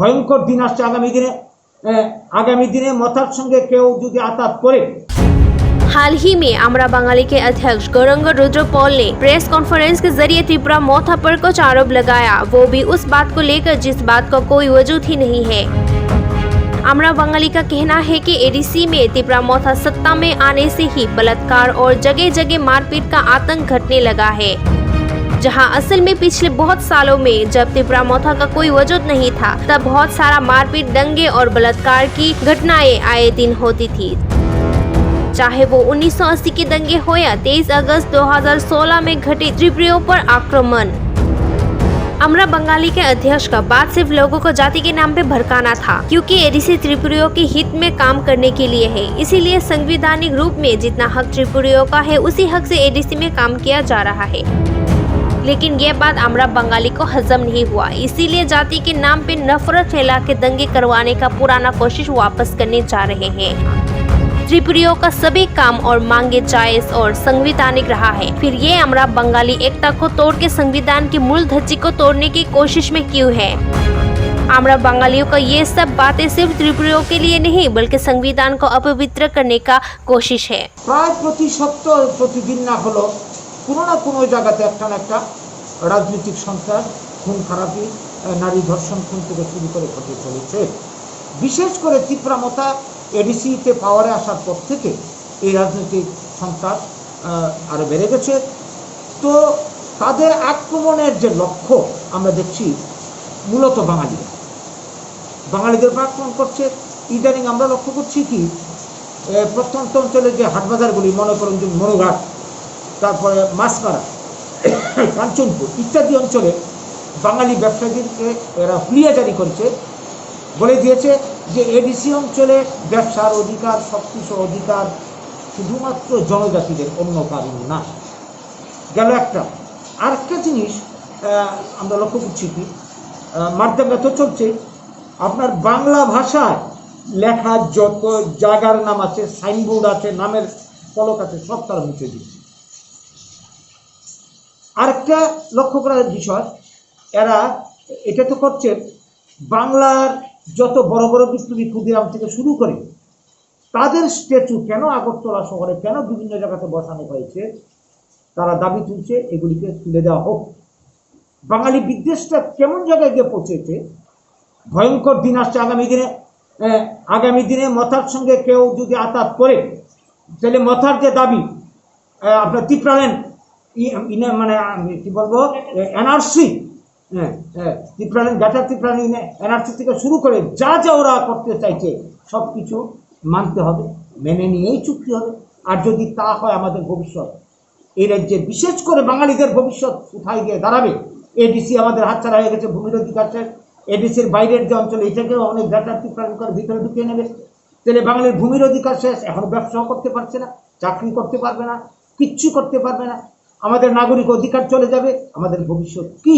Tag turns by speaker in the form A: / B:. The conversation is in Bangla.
A: ভয়ঙ্কর দিন আসছে আগামী দিনে মথার সঙ্গে কেউ যদি আঘাত করে।
B: हाल ही में आमरा बंगाली के अध्यक्ष गौरंग रुद्रपॉल ने प्रेस कॉन्फ्रेंस के जरिए त्रिपुरा मोथा पर कुछ आरोप लगाया, वो भी उस बात को लेकर जिस बात का कोई वजूद ही नहीं है। आमरा बंगाली का कहना है कि एडीसी में त्रिपुरा मोथा सत्ता में आने से ही बलात्कार और जगह जगह मारपीट का आतंक घटने लगा है, जहां असल में पिछले बहुत सालों में जब त्रिपुरा मोथा का कोई वजूद नहीं था तब बहुत सारा मारपीट, दंगे और बलात्कार की घटनाएं आए दिन होती थी, चाहे वो 1980 के दंगे हो या 23 अगस्त 2016 में घटे त्रिपुरियों पर आक्रमण। आमरा बंगाली के अध्यक्ष का बात सिर्फ लोगों को जाति के नाम पे भड़काना था, क्योंकि एडीसी त्रिपुरियों के हित में काम करने के लिए है। इसीलिए संवैधानिक रूप में जितना हक त्रिपुरियों का है उसी हक से एडीसी में काम किया जा रहा है। लेकिन ये बात आमरा बंगाली को हजम नहीं हुआ, इसीलिए जाति के नाम पे नफरत फैला के दंगे करवाने का पुराना कोशिश वापस करने जा रहे हैं। त्रिपुरियों का सभी काम और मांगे जायज और संवैधानिक रहा है, फिर ये आमरा बंगाली एकता को तोड़ के संविधान की मूल धज्जी को तोड़ने की कोशिश में क्यों है? आमरा बंगालियों का ये सब बातें सिर्फ त्रिपुरियों के लिए नहीं बल्कि संविधान को अपवित्र करने का कोशिश है।
A: প্রায় প্রতি সপ্তাহ প্রতিদিন না হলো কোনো না কোনো জায়গাতে একটা না একটা রাজনৈতিক সন্ত্রাস, খুন খারাপি, নারী ধর্ষণ খুন থেকে শুরু করে ঘটে চলেছে। বিশেষ করে ত্রিপুরা মোথা এডিসিতে পাওয়ারে আসার পর থেকে এই রাজনৈতিক সন্ত্রাস আরও বেড়ে গেছে। তো তাদের আক্রমণের যে লক্ষ্য আমরা দেখছি মূলত বাঙালিদের আক্রমণ করছে। ইদানিং আমরা লক্ষ্য করছি কি প্রত্যন্ত অঞ্চলের যে হাটবাজারগুলি, মনে করুন যে মনুঘাট, তারপরে মাছপাড়া, কাঞ্চনপুর ইত্যাদি অঞ্চলে বাঙালি ব্যবসায়ীদেরকে এরা হুলিয়া জারি করেছে, বলে দিয়েছে যে এডিসি অঞ্চলে ব্যবসার অধিকার, সব কিছু অধিকার শুধুমাত্র জনজাতিদের, অন্য কারণ না। গেল একটা। আরেকটা জিনিস আমরা লক্ষ্য করছি কি মারদাঙ্গা তো চলছে, আপনার বাংলা ভাষায় লেখা যত জায়গার নাম আছে, সাইনবোর্ড আছে, নামের ফলক আছে, সব তারা মুছে দিচ্ছে। আরেকটা লক্ষ্য করার বিষয়, এরা এটা তো করছে বাংলার যত বড় বড় বিপ্লবী ক্ষুদিরাম থেকে শুরু করে তাদের স্ট্যাচু কেন আগরতলা শহরে, কেন বিভিন্ন জায়গাতে বসানো হয়েছে, তারা দাবি তুলছে এগুলিকে তুলে দেওয়া হোক। বাঙালি বিদ্বেষটা কেমন জায়গায় গিয়ে পৌঁছেছে। ভয়ঙ্কর দিন আসছে আগামী দিনে মথার সঙ্গে কেউ যদি আঘাত করে, তাহলে মথার যে দাবি আপনার ত্রিপুরাল্যান্ড মানে কি বলবো এনআরসি, ত্রিপুরাল্যান্ড এনআরসি থেকে শুরু করে যা যা ওরা করতে চাইছে সব কিছু মানতে হবে, মেনে নিয়েই চুক্তি হবে। আর যদি তা হয় আমাদের ভবিষ্যৎ, এই রাজ্যের বিশেষ করে বাঙালিদের ভবিষ্যৎ কোথায় গিয়ে দাঁড়াবে। এডিসি আমাদের হাতছাড়া হয়ে গেছে, ভূমির অধিকার শেষ। এডিসির বাইরের যে অঞ্চল এটাকেও অনেক ডেটা ত্রিপুরাল্যান্ড করে ভিতরে ঢুকিয়ে নেবে। তাহলে বাঙালির ভূমির অধিকার শেষ, এখন ব্যবসাও করতে পারছে না, চাকরি করতে পারবে না, কিচ্ছু করতে পারবে না, আমাদের নাগরিক অধিকার চলে যাবে। আমাদের ভবিষ্যৎ কি?